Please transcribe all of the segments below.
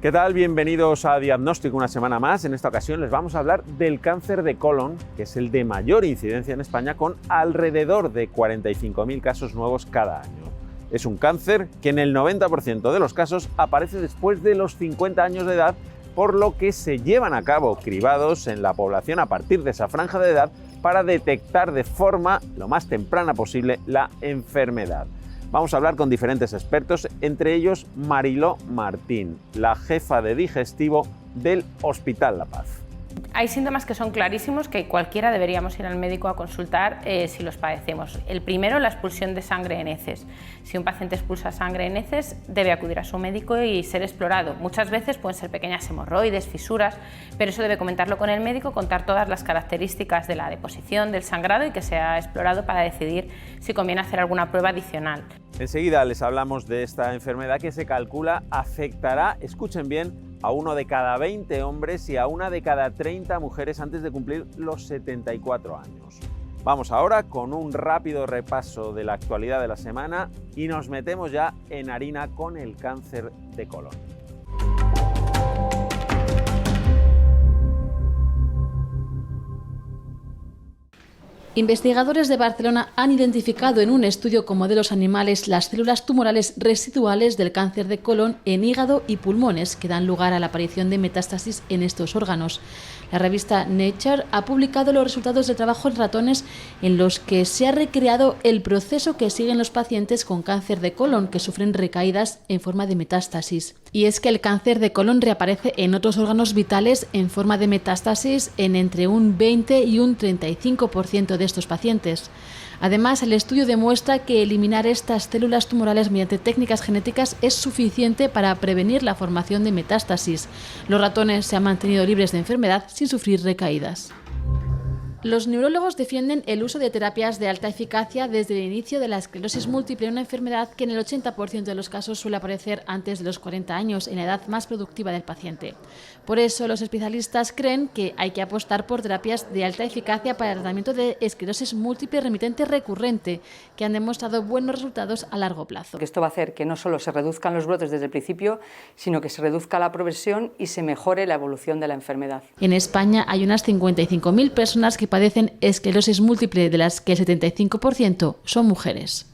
¿Qué tal? Bienvenidos a Diagnóstico una semana más. En esta ocasión les vamos a hablar del cáncer de colon, que es el de mayor incidencia en España, con alrededor de 45.000 casos nuevos cada año. Es un cáncer que en el 90% de los casos aparece después de los 50 años de edad, por lo que se llevan a cabo cribados en la población a partir de esa franja de edad para detectar de forma lo más temprana posible la enfermedad. Vamos a hablar con diferentes expertos, entre ellos Mariló Martín, la jefa de digestivo del Hospital La Paz. Hay síntomas que son clarísimos que cualquiera deberíamos ir al médico a consultar si los padecemos. El primero, la expulsión de sangre en heces. Si un paciente expulsa sangre en heces, debe acudir a su médico y ser explorado. Muchas veces pueden ser pequeñas hemorroides, fisuras, pero eso debe comentarlo con el médico, contar todas las características de la deposición, del sangrado y que sea explorado para decidir si conviene hacer alguna prueba adicional. Enseguida les hablamos de esta enfermedad que se calcula afectará, escuchen bien, a 1 de cada 20 hombres y a 1 de cada 30 mujeres antes de cumplir los 74 años. Vamos ahora con un rápido repaso de la actualidad de la semana y nos metemos ya en harina con el cáncer de colon. Investigadores de Barcelona han identificado en un estudio con modelos animales las células tumorales residuales del cáncer de colon en hígado y pulmones que dan lugar a la aparición de metástasis en estos órganos. La revista Nature ha publicado los resultados de trabajo en ratones en los que se ha recreado el proceso que siguen los pacientes con cáncer de colon que sufren recaídas en forma de metástasis. Y es que el cáncer de colon reaparece en otros órganos vitales en forma de metástasis en entre un 20 y un 35% de estos pacientes. Además, el estudio demuestra que eliminar estas células tumorales mediante técnicas genéticas es suficiente para prevenir la formación de metástasis. Los ratones se han mantenido libres de enfermedad sin sufrir recaídas. Los neurólogos defienden el uso de terapias de alta eficacia desde el inicio de la esclerosis múltiple, una enfermedad que en el 80% de los casos suele aparecer antes de los 40 años, en la edad más productiva del paciente. Por eso, los especialistas creen que hay que apostar por terapias de alta eficacia para el tratamiento de esclerosis múltiple remitente recurrente, que han demostrado buenos resultados a largo plazo. Esto va a hacer que no solo se reduzcan los brotes desde el principio, sino que se reduzca la progresión y se mejore la evolución de la enfermedad. En España hay unas 55.000 personas que padecen esclerosis múltiple, de las que el 75% son mujeres.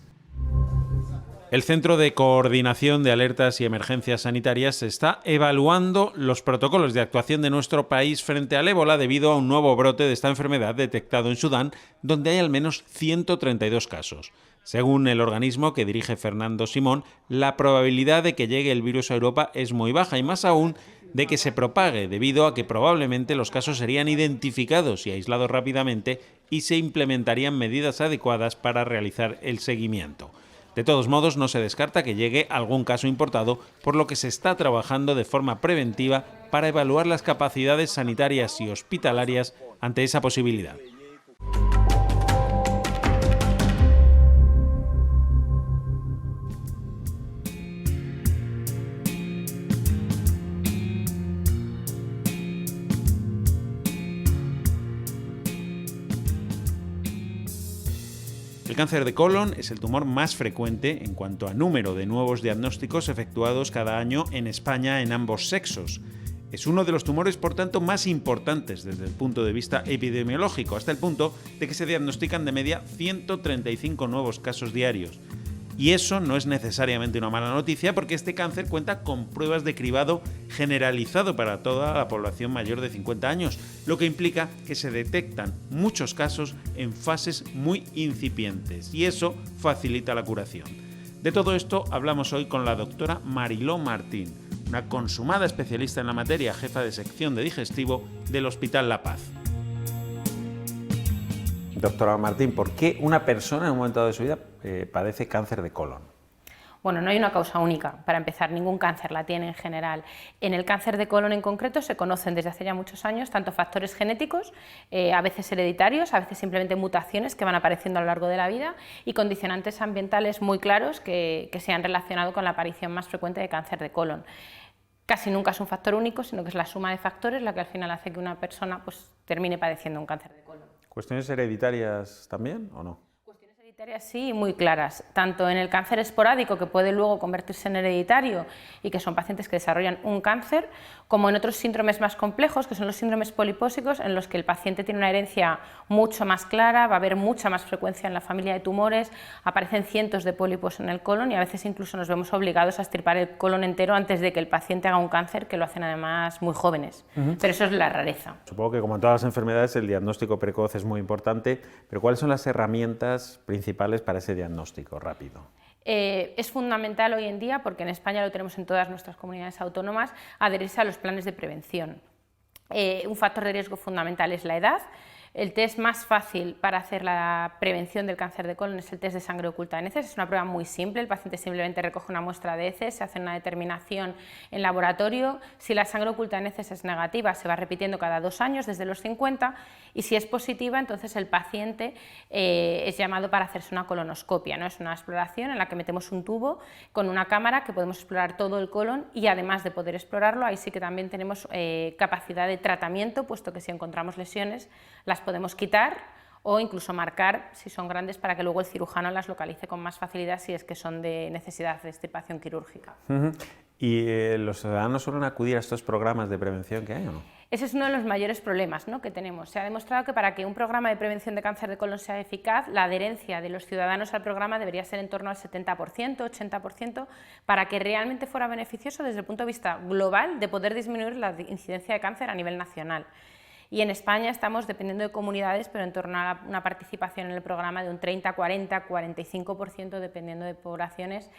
El Centro de Coordinación de Alertas y Emergencias Sanitarias está evaluando los protocolos de actuación de nuestro país frente al ébola debido a un nuevo brote de esta enfermedad detectado en Sudán, donde hay al menos 132 casos. Según el organismo que dirige Fernando Simón, la probabilidad de que llegue el virus a Europa es muy baja y más aún de que se propague, debido a que probablemente los casos serían identificados y aislados rápidamente y se implementarían medidas adecuadas para realizar el seguimiento. De todos modos, no se descarta que llegue algún caso importado, por lo que se está trabajando de forma preventiva para evaluar las capacidades sanitarias y hospitalarias ante esa posibilidad. El cáncer de colon es el tumor más frecuente en cuanto a número de nuevos diagnósticos efectuados cada año en España en ambos sexos. Es uno de los tumores, por tanto, más importantes desde el punto de vista epidemiológico, hasta el punto de que se diagnostican de media 135 nuevos casos diarios. Y eso no es necesariamente una mala noticia, porque este cáncer cuenta con pruebas de cribado generalizado para toda la población mayor de 50 años, lo que implica que se detectan muchos casos en fases muy incipientes, y eso facilita la curación. De todo esto hablamos hoy con la doctora Mariló Martín, una consumada especialista en la materia, jefa de sección de digestivo del Hospital La Paz. Doctora Martín, ¿por qué una persona en un momento dado de su vida padece cáncer de colon? Bueno, no hay una causa única. Para empezar, ningún cáncer la tiene en general. En el cáncer de colon en concreto se conocen desde hace ya muchos años tanto factores genéticos, a veces hereditarios, a veces simplemente mutaciones que van apareciendo a lo largo de la vida, y condicionantes ambientales muy claros que se han relacionado con la aparición más frecuente de cáncer de colon. Casi nunca es un factor único, sino que es la suma de factores la que al final hace que una persona termine padeciendo un cáncer de colon. ¿Cuestiones hereditarias también o no? criterios sí muy claras, tanto en el cáncer esporádico, que puede luego convertirse en hereditario y que son pacientes que desarrollan un cáncer, como en otros síndromes más complejos, que son los síndromes polipósicos, en los que el paciente tiene una herencia mucho más clara, va a haber mucha más frecuencia en la familia de tumores, aparecen cientos de pólipos en el colon y a veces incluso nos vemos obligados a extirpar el colon entero antes de que el paciente haga un cáncer, que lo hacen además muy jóvenes. Pero eso es la rareza. Supongo que como en todas las enfermedades el diagnóstico precoz es muy importante, pero ¿cuáles son las herramientas principales para ese diagnóstico rápido? Es fundamental hoy en día, porque en España lo tenemos en todas nuestras comunidades autónomas, adherirse a los planes de prevención. Un factor de riesgo fundamental es la edad. El test más fácil para hacer la prevención del cáncer de colon es el test de sangre oculta en heces. Es una prueba muy simple, el paciente simplemente recoge una muestra de heces, se hace una determinación en laboratorio. Si la sangre oculta en heces es negativa, se va repitiendo cada 2 años desde los 50, y si es positiva, entonces el paciente es llamado para hacerse una colonoscopia, ¿no? Es una exploración en la que metemos un tubo con una cámara que podemos explorar todo el colon, y además de poder explorarlo, ahí sí que también tenemos capacidad de tratamiento, puesto que si encontramos lesiones las podemos quitar o incluso marcar si son grandes, para que luego el cirujano las localice con más facilidad si es que son de necesidad de extirpación quirúrgica. ¿Y los ciudadanos suelen acudir a estos programas de prevención que hay o no? Ese es uno de los mayores problemas, ¿no?, que tenemos. Se ha demostrado que para que un programa de prevención de cáncer de colon sea eficaz, la adherencia de los ciudadanos al programa debería ser en torno al 70%, 80%, para que realmente fuera beneficioso desde el punto de vista global de poder disminuir la incidencia de cáncer a nivel nacional. Y en España estamos, dependiendo de comunidades, pero en torno a una participación en el programa de un 30, 40, 45%, dependiendo de poblaciones,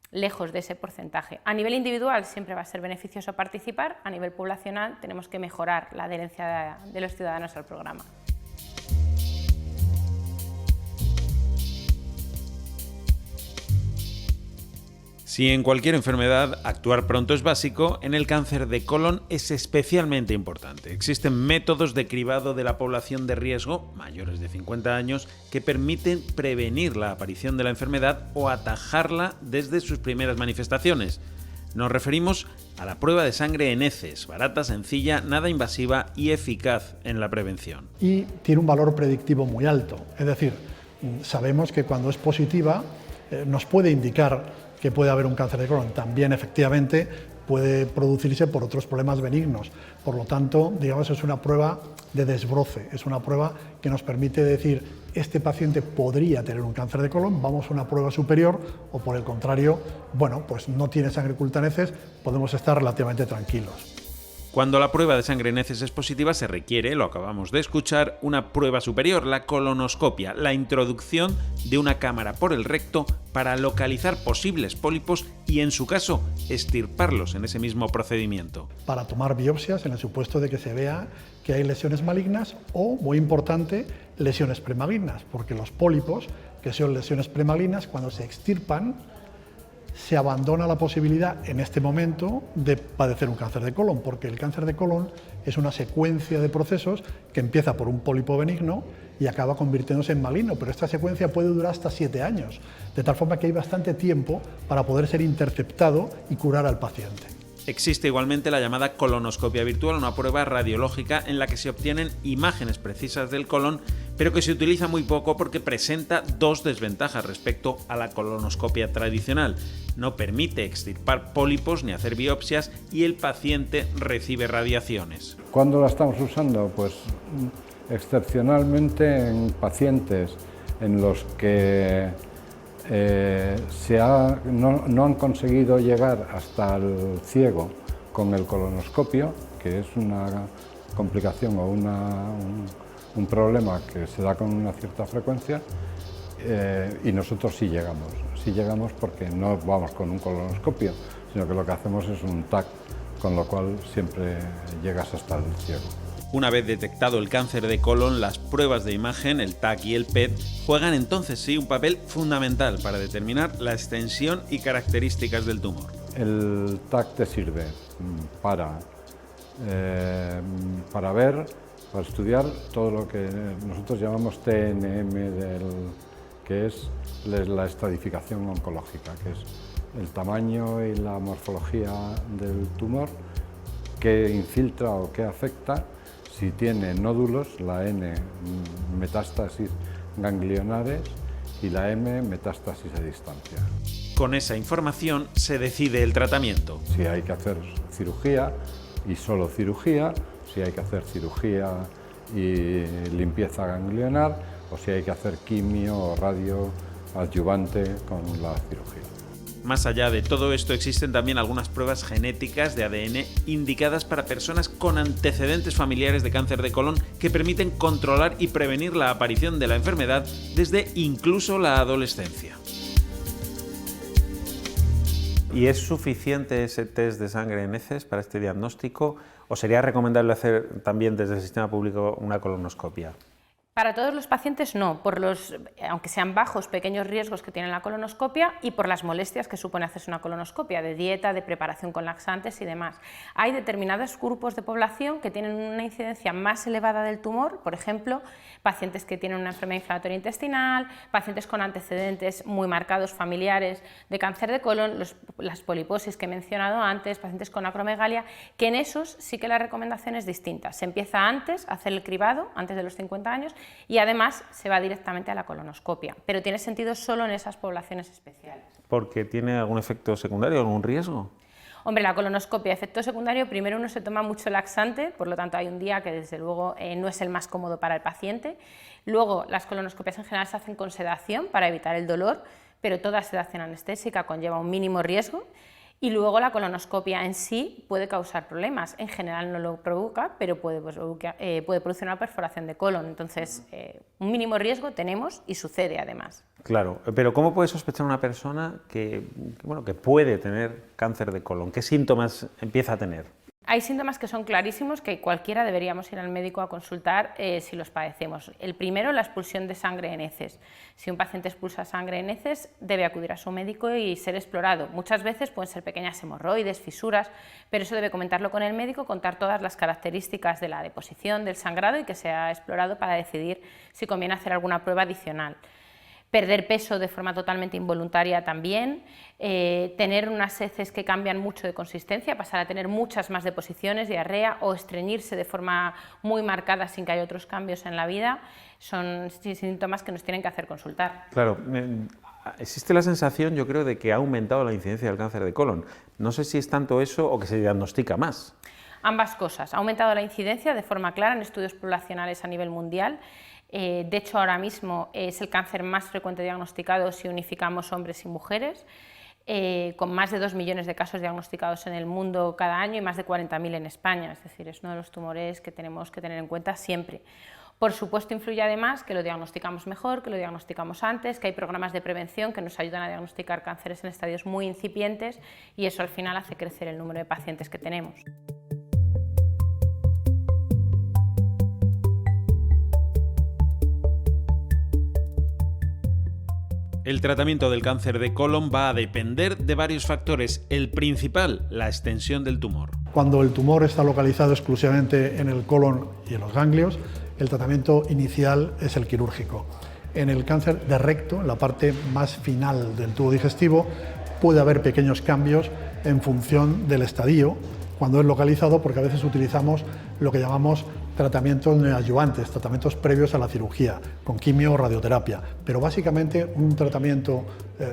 lejos de ese porcentaje. A nivel individual siempre va a ser beneficioso participar, a nivel poblacional tenemos que mejorar la adherencia de los ciudadanos al programa. Si en cualquier enfermedad actuar pronto es básico, en el cáncer de colon es especialmente importante. Existen métodos de cribado de la población de riesgo, mayores de 50 años, que permiten prevenir la aparición de la enfermedad o atajarla desde sus primeras manifestaciones. Nos referimos a la prueba de sangre en heces, barata, sencilla, nada invasiva y eficaz en la prevención. Y tiene un valor predictivo muy alto, es decir, sabemos que cuando es positiva nos puede indicar que puede haber un cáncer de colon. También, efectivamente, puede producirse por otros problemas benignos. Por lo tanto, digamos, es una prueba de desbroce, es una prueba que nos permite decir, este paciente podría tener un cáncer de colon, vamos a una prueba superior, o por el contrario, bueno, pues no tiene sangre oculta en heces, podemos estar relativamente tranquilos. Cuando la prueba de sangre en heces es positiva, se requiere, lo acabamos de escuchar, una prueba superior, la colonoscopia, la introducción de una cámara por el recto para localizar posibles pólipos y, en su caso, extirparlos en ese mismo procedimiento. Para tomar biopsias en el supuesto de que se vea que hay lesiones malignas o, muy importante, lesiones premalignas, porque los pólipos, que son lesiones premalignas, cuando se extirpan, se abandona la posibilidad en este momento de padecer un cáncer de colon, porque el cáncer de colon es una secuencia de procesos que empieza por un pólipo benigno y acaba convirtiéndose en maligno, pero esta secuencia puede durar hasta 7 años, de tal forma que hay bastante tiempo para poder ser interceptado y curar al paciente. Existe igualmente la llamada colonoscopia virtual, una prueba radiológica en la que se obtienen imágenes precisas del colon, pero que se utiliza muy poco porque presenta 2 desventajas respecto a la colonoscopia tradicional. No permite extirpar pólipos ni hacer biopsias y el paciente recibe radiaciones. ¿Cuándo la estamos usando? Pues excepcionalmente en pacientes en los que no han conseguido llegar hasta el ciego con el colonoscopio, que es una complicación o un problema que se da con una cierta frecuencia, y nosotros sí llegamos porque no vamos con un colonoscopio, sino que lo que hacemos es un TAC, con lo cual siempre llegas hasta el ciego. Una vez detectado el cáncer de colon, las pruebas de imagen, el TAC y el PET, juegan entonces sí un papel fundamental para determinar la extensión y características del tumor. El TAC te sirve para estudiar todo lo que nosotros llamamos TNM, que es la estratificación oncológica, que es el tamaño y la morfología del tumor, que infiltra o que afecta. Si tiene nódulos, la N, metástasis ganglionares, y la M, metástasis a distancia. Con esa información se decide el tratamiento. Si hay que hacer cirugía y solo cirugía, si hay que hacer cirugía y limpieza ganglionar, o si hay que hacer quimio o radio adyuvante con la cirugía. Más allá de todo esto, existen también algunas pruebas genéticas de ADN indicadas para personas con antecedentes familiares de cáncer de colon que permiten controlar y prevenir la aparición de la enfermedad desde incluso la adolescencia. ¿Y es suficiente ese test de sangre en heces para este diagnóstico o sería recomendable hacer también desde el sistema público una colonoscopia? Para todos los pacientes no, aunque sean bajos, pequeños riesgos que tiene la colonoscopia y por las molestias que supone hacerse una colonoscopia, de dieta, de preparación con laxantes y demás. Hay determinados grupos de población que tienen una incidencia más elevada del tumor, por ejemplo, pacientes que tienen una enfermedad inflamatoria intestinal, pacientes con antecedentes muy marcados familiares de cáncer de colon, las poliposis que he mencionado antes, pacientes con acromegalia, que en esos sí que la recomendación es distinta. Se empieza antes a hacer el cribado, antes de los 50 años, y además se va directamente a la colonoscopia, pero tiene sentido solo en esas poblaciones especiales. ¿Porque tiene algún efecto secundario, algún riesgo? Hombre, la colonoscopia, efecto secundario, primero uno se toma mucho laxante, por lo tanto hay un día que desde luego no es el más cómodo para el paciente. Luego las colonoscopias en general se hacen con sedación para evitar el dolor, pero toda sedación anestésica conlleva un mínimo riesgo. Y luego la colonoscopia en sí puede causar problemas, en general no lo provoca, pero puede producir una perforación de colon, entonces un mínimo riesgo tenemos y sucede además. Claro, pero ¿cómo puede sospechar una persona que puede tener cáncer de colon? ¿Qué síntomas empieza a tener? Hay síntomas que son clarísimos que cualquiera deberíamos ir al médico a consultar si los padecemos. El primero, la expulsión de sangre en heces. Si un paciente expulsa sangre en heces, debe acudir a su médico y ser explorado. Muchas veces pueden ser pequeñas hemorroides, fisuras, pero eso debe comentarlo con el médico, contar todas las características de la deposición, del sangrado y que sea explorado para decidir si conviene hacer alguna prueba adicional. Perder peso de forma totalmente involuntaria también, tener unas heces que cambian mucho de consistencia, pasar a tener muchas más deposiciones, diarrea o estreñirse de forma muy marcada sin que haya otros cambios en la vida, son síntomas que nos tienen que hacer consultar. Claro, existe la sensación, yo creo, de que ha aumentado la incidencia del cáncer de colon. No sé si es tanto eso o que se diagnostica más. Ambas cosas. Ha aumentado la incidencia de forma clara en estudios poblacionales a nivel mundial. De hecho, ahora mismo es el cáncer más frecuente diagnosticado si unificamos hombres y mujeres, con más de 2 millones de casos diagnosticados en el mundo cada año y más de 40.000 en España. Es decir, es uno de los tumores que tenemos que tener en cuenta siempre. Por supuesto, influye además que lo diagnosticamos mejor, que lo diagnosticamos antes, que hay programas de prevención que nos ayudan a diagnosticar cánceres en estadios muy incipientes y eso al final hace crecer el número de pacientes que tenemos. El tratamiento del cáncer de colon va a depender de varios factores. El principal, la extensión del tumor. Cuando el tumor está localizado exclusivamente en el colon y en los ganglios, el tratamiento inicial es el quirúrgico. En el cáncer de recto, en la parte más final del tubo digestivo, puede haber pequeños cambios en función del estadio cuando es localizado, porque a veces utilizamos lo que llamamos tratamientos neoadyuvantes, tratamientos previos a la cirugía, con quimio o radioterapia. Pero básicamente un tratamiento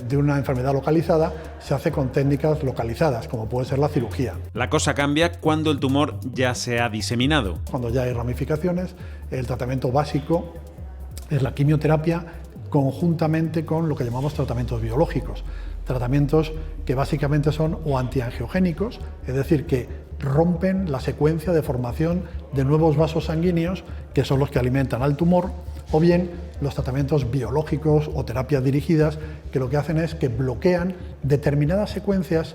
de una enfermedad localizada se hace con técnicas localizadas, como puede ser la cirugía. La cosa cambia cuando el tumor ya se ha diseminado. Cuando ya hay ramificaciones, el tratamiento básico es la quimioterapia conjuntamente con lo que llamamos tratamientos biológicos. Tratamientos que básicamente son o antiangiogénicos, es decir, que rompen la secuencia de formación de nuevos vasos sanguíneos que son los que alimentan al tumor, o bien los tratamientos biológicos o terapias dirigidas que lo que hacen es que bloquean determinadas secuencias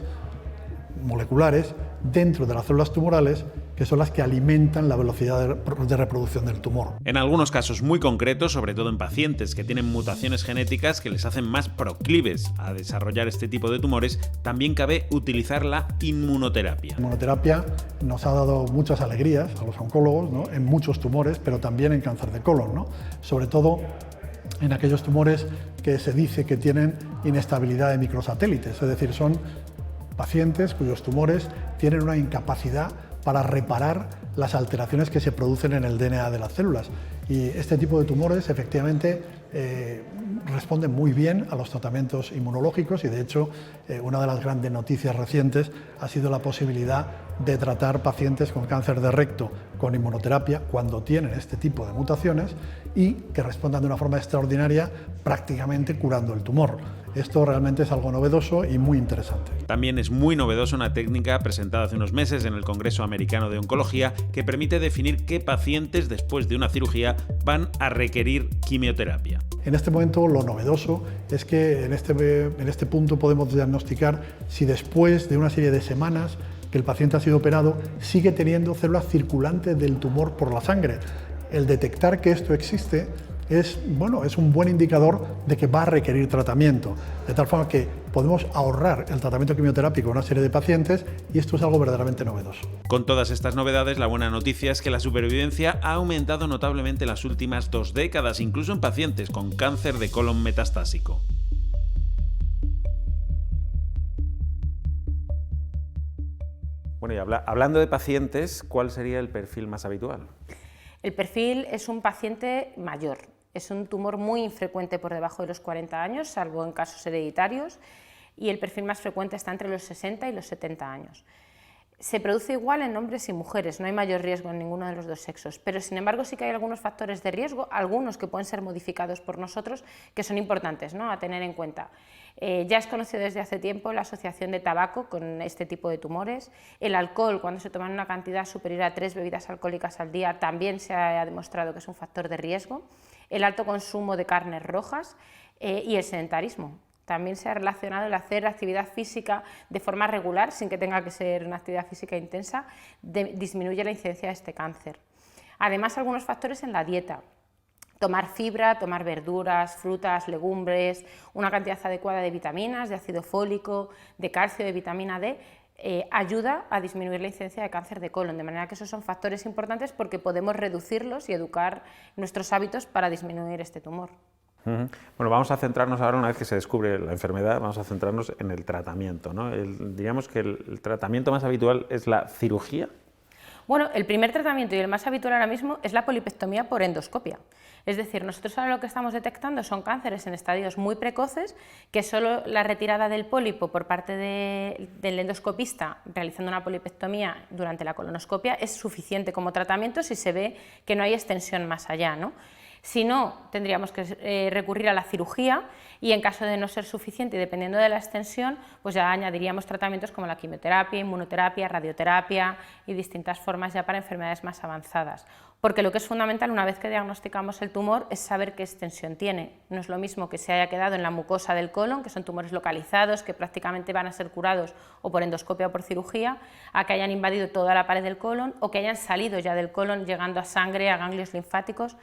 moleculares dentro de las células tumorales que son las que alimentan la velocidad de reproducción del tumor. En algunos casos muy concretos, sobre todo en pacientes que tienen mutaciones genéticas que les hacen más proclives a desarrollar este tipo de tumores, también cabe utilizar la inmunoterapia. La inmunoterapia nos ha dado muchas alegrías a los oncólogos, ¿no?, en muchos tumores, pero también en cáncer de colon, ¿no?, sobre todo en aquellos tumores que se dice que tienen inestabilidad de microsatélites, es decir, son pacientes cuyos tumores tienen una incapacidad para reparar las alteraciones que se producen en el DNA de las células. Y este tipo de tumores efectivamente responde muy bien a los tratamientos inmunológicos y de hecho una de las grandes noticias recientes ha sido la posibilidad de tratar pacientes con cáncer de recto con inmunoterapia cuando tienen este tipo de mutaciones y que respondan de una forma extraordinaria, prácticamente curando el tumor. Esto realmente es algo novedoso y muy interesante. También es muy novedosa una técnica presentada hace unos meses en el Congreso Americano de Oncología que permite definir qué pacientes después de una cirugía van a requerir quimioterapia. En este momento lo novedoso es que en este punto podemos diagnosticar si después de una serie de semanas que el paciente ha sido operado sigue teniendo células circulantes del tumor por la sangre. El detectar que esto existe es un buen indicador de que va a requerir tratamiento, de tal forma que podemos ahorrar el tratamiento quimioterápico a una serie de pacientes y esto es algo verdaderamente novedoso. Con todas estas novedades, la buena noticia es que la supervivencia ha aumentado notablemente en las últimas 2 décadas, incluso en pacientes con cáncer de colon metastásico. Bueno, y hablando de pacientes, ¿cuál sería el perfil más habitual? El perfil es un paciente mayor. Es un tumor muy infrecuente por debajo de los 40 años, salvo en casos hereditarios, y el perfil más frecuente está entre los 60 y los 70 años. Se produce igual en hombres y mujeres, no hay mayor riesgo en ninguno de los dos sexos, pero sin embargo sí que hay algunos factores de riesgo, algunos que pueden ser modificados por nosotros, que son importantes, ¿no?, a tener en cuenta. Ya es conocido desde hace tiempo la asociación de tabaco con este tipo de tumores. El alcohol, cuando se toman una cantidad superior a 3 bebidas alcohólicas al día, también se ha demostrado que es un factor de riesgo. El alto consumo de carnes rojas y el sedentarismo. También se ha relacionado el hacer actividad física de forma regular, sin que tenga que ser una actividad física intensa, disminuye la incidencia de este cáncer. Además, algunos factores en la dieta. Tomar fibra, tomar verduras, frutas, legumbres, una cantidad adecuada de vitaminas, de ácido fólico, de calcio, de vitamina D, ayuda a disminuir la incidencia de cáncer de colon, de manera que esos son factores importantes porque podemos reducirlos y educar nuestros hábitos para disminuir este tumor. Bueno, vamos a centrarnos ahora, una vez que se descubre la enfermedad, vamos a centrarnos en el tratamiento, ¿no? Digamos que el tratamiento más habitual es la cirugía. Bueno, el primer tratamiento y el más habitual ahora mismo es la polipectomía por endoscopia. Es decir, nosotros ahora lo que estamos detectando son cánceres en estadios muy precoces, que solo la retirada del pólipo por parte del endoscopista realizando una polipectomía durante la colonoscopia es suficiente como tratamiento si se ve que no hay extensión más allá, ¿no? Si no, tendríamos que recurrir a la cirugía y en caso de no ser suficiente y dependiendo de la extensión, pues ya añadiríamos tratamientos como la quimioterapia, inmunoterapia, radioterapia y distintas formas ya para enfermedades más avanzadas. Porque lo que es fundamental una vez que diagnosticamos el tumor es saber qué extensión tiene. No es lo mismo que se haya quedado en la mucosa del colon, que son tumores localizados, que prácticamente van a ser curados o por endoscopia o por cirugía, a que hayan invadido toda la pared del colon o que hayan salido ya del colon llegando a sangre, a ganglios linfáticos,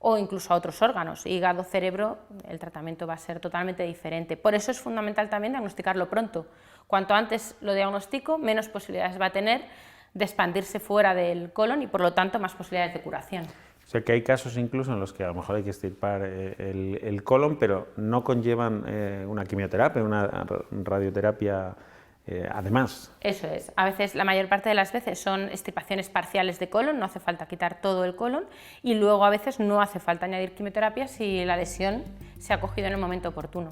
o incluso a otros órganos, hígado, cerebro, el tratamiento va a ser totalmente diferente. Por eso es fundamental también diagnosticarlo pronto. Cuanto antes lo diagnostico, menos posibilidades va a tener de expandirse fuera del colon y por lo tanto más posibilidades de curación. O sea que hay casos incluso en los que a lo mejor hay que extirpar el colon, pero no conllevan una quimioterapia, una radioterapia además. Eso es. A veces, la mayor parte de las veces son extirpaciones parciales de colon, no hace falta quitar todo el colon y luego a veces no hace falta añadir quimioterapia si la lesión se ha cogido en el momento oportuno.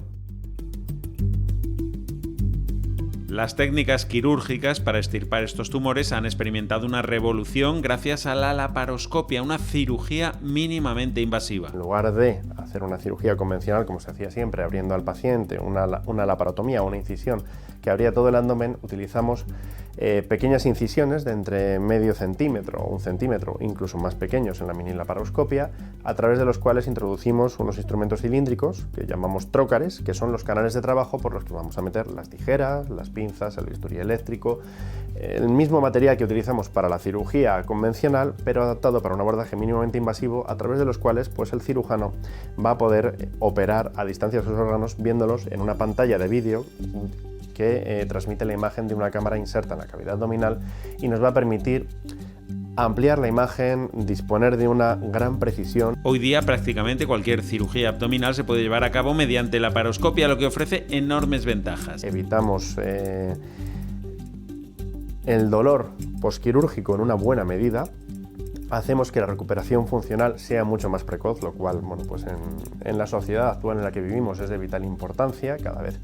Las técnicas quirúrgicas para extirpar estos tumores han experimentado una revolución gracias a la laparoscopia, una cirugía mínimamente invasiva. En lugar de hacer una cirugía convencional, como se hacía siempre, abriendo al paciente una laparotomía o una incisión que abría todo el abdomen, utilizamos pequeñas incisiones de entre medio centímetro o 1 centímetro, incluso más pequeños en la mini laparoscopia, a través de los cuales introducimos unos instrumentos cilíndricos que llamamos trócares, que son los canales de trabajo por los que vamos a meter las tijeras, las pinzas, el bisturí eléctrico, el mismo material que utilizamos para la cirugía convencional, pero adaptado para un abordaje mínimamente invasivo, a través de los cuales pues, el cirujano va a poder operar a distancia de sus órganos viéndolos en una pantalla de vídeo que transmite la imagen de una cámara inserta en la cavidad abdominal y nos va a permitir ampliar la imagen, disponer de una gran precisión. Hoy día prácticamente cualquier cirugía abdominal se puede llevar a cabo mediante laparoscopia, lo que ofrece enormes ventajas. Evitamos el dolor posquirúrgico en una buena medida, hacemos que la recuperación funcional sea mucho más precoz, lo cual, bueno, pues en la sociedad actual en la que vivimos es de vital importancia. Cada vez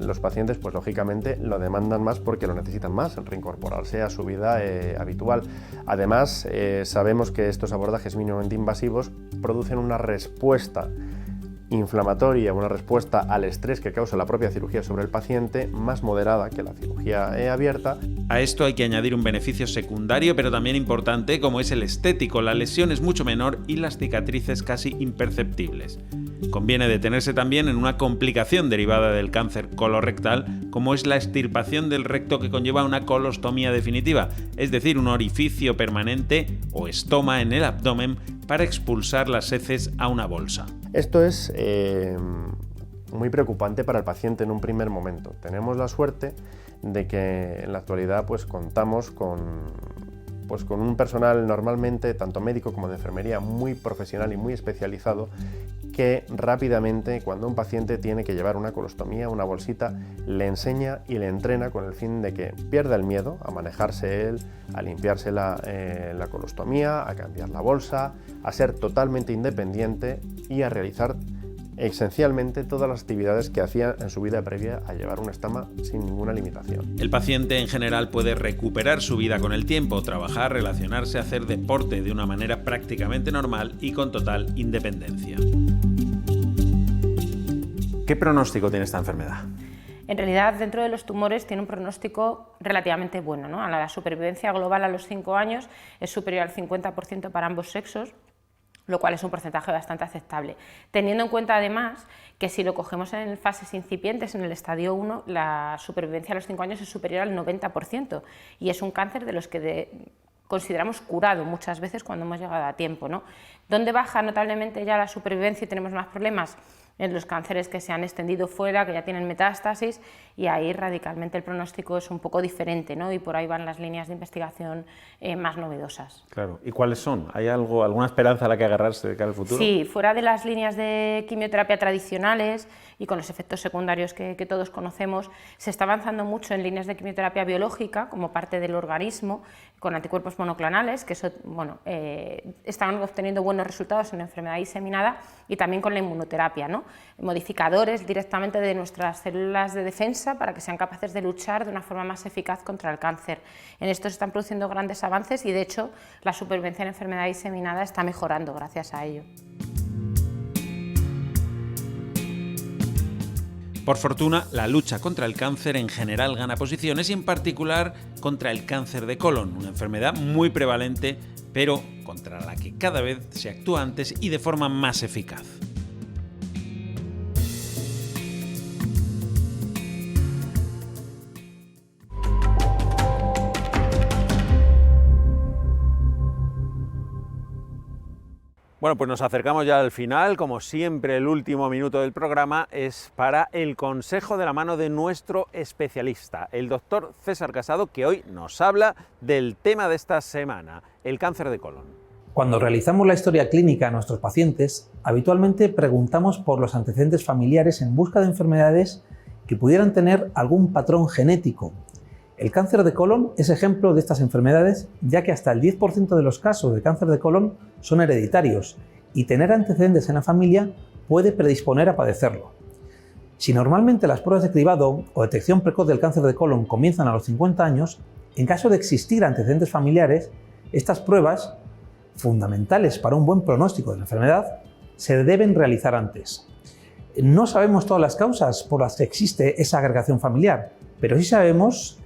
los pacientes, pues lógicamente, lo demandan más porque lo necesitan más, reincorporarse a su vida habitual. Además, sabemos que estos abordajes mínimamente invasivos producen una respuesta inflamatoria, una respuesta al estrés que causa la propia cirugía sobre el paciente más moderada que la cirugía abierta. A esto hay que añadir un beneficio secundario, pero también importante, como es el estético. La lesión es mucho menor y las cicatrices casi imperceptibles. Conviene detenerse también en una complicación derivada del cáncer colorectal, como es la extirpación del recto, que conlleva una colostomía definitiva, es decir, un orificio permanente o estoma en el abdomen para expulsar las heces a una bolsa. Esto es muy preocupante para el paciente en un primer momento. Tenemos la suerte de que en la actualidad pues contamos con un personal normalmente, tanto médico como de enfermería, muy profesional y muy especializado, que rápidamente, cuando un paciente tiene que llevar una colostomía, una bolsita, le enseña y le entrena con el fin de que pierda el miedo a manejarse él, a limpiarse la colostomía, a cambiar la bolsa, a ser totalmente independiente y a realizar esencialmente todas las actividades que hacía en su vida previa a llevar un estoma sin ninguna limitación. El paciente en general puede recuperar su vida con el tiempo, trabajar, relacionarse, hacer deporte de una manera prácticamente normal y con total independencia. ¿Qué pronóstico tiene esta enfermedad? En realidad, dentro de los tumores tiene un pronóstico relativamente bueno, ¿no? La supervivencia global a los 5 años es superior al 50% para ambos sexos, lo cual es un porcentaje bastante aceptable. Teniendo en cuenta además que si lo cogemos en fases incipientes, en el estadio 1, la supervivencia a los 5 años es superior al 90%, y es un cáncer de los que consideramos curado muchas veces cuando hemos llegado a tiempo, ¿no? ¿Dónde baja notablemente ya la supervivencia y tenemos más problemas? En los cánceres que se han extendido fuera, que ya tienen metástasis, y ahí radicalmente el pronóstico es un poco diferente, ¿no? Y por ahí van las líneas de investigación más novedosas. Claro. ¿Y cuáles son? ¿Hay alguna esperanza a la que agarrarse de cara al futuro? Sí, fuera de las líneas de quimioterapia tradicionales y con los efectos secundarios que todos conocemos, se está avanzando mucho en líneas de quimioterapia biológica como parte del organismo, con anticuerpos monoclonales, que eso, están obteniendo buenos resultados en enfermedad diseminada, y también con la inmunoterapia, ¿no? Modificadores directamente de nuestras células de defensa para que sean capaces de luchar de una forma más eficaz contra el cáncer. En esto se están produciendo grandes avances y, de hecho, la supervivencia en enfermedad diseminada está mejorando gracias a ello. Por fortuna, la lucha contra el cáncer en general gana posiciones, y en particular contra el cáncer de colon, una enfermedad muy prevalente, pero contra la que cada vez se actúa antes y de forma más eficaz. Bueno, pues nos acercamos ya al final. Como siempre, el último minuto del programa es para el consejo de la mano de nuestro especialista, el doctor César Casado, que hoy nos habla del tema de esta semana, el cáncer de colon. Cuando realizamos la historia clínica a nuestros pacientes, habitualmente preguntamos por los antecedentes familiares en busca de enfermedades que pudieran tener algún patrón genético. El cáncer de colon es ejemplo de estas enfermedades, ya que hasta el 10% de los casos de cáncer de colon son hereditarios, y tener antecedentes en la familia puede predisponer a padecerlo. Si normalmente las pruebas de cribado o detección precoz del cáncer de colon comienzan a los 50 años, en caso de existir antecedentes familiares, estas pruebas, fundamentales para un buen pronóstico de la enfermedad, se deben realizar antes. No sabemos todas las causas por las que existe esa agregación familiar, pero sí sabemos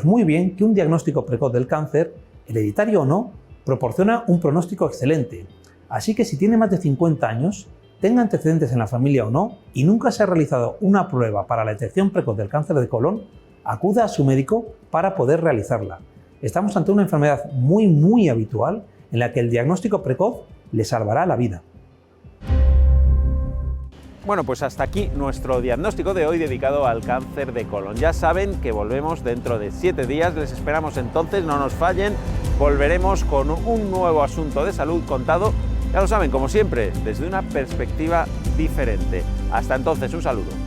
muy bien que un diagnóstico precoz del cáncer, hereditario o no, proporciona un pronóstico excelente. Así que si tiene más de 50 años, tenga antecedentes en la familia o no, y nunca se ha realizado una prueba para la detección precoz del cáncer de colon, acuda a su médico para poder realizarla. Estamos ante una enfermedad muy habitual en la que el diagnóstico precoz le salvará la vida. Bueno, pues hasta aquí nuestro diagnóstico de hoy dedicado al cáncer de colon. Ya saben que volvemos dentro de 7 días, les esperamos entonces, no nos fallen, volveremos con un nuevo asunto de salud contado, ya lo saben, como siempre, desde una perspectiva diferente. Hasta entonces, un saludo.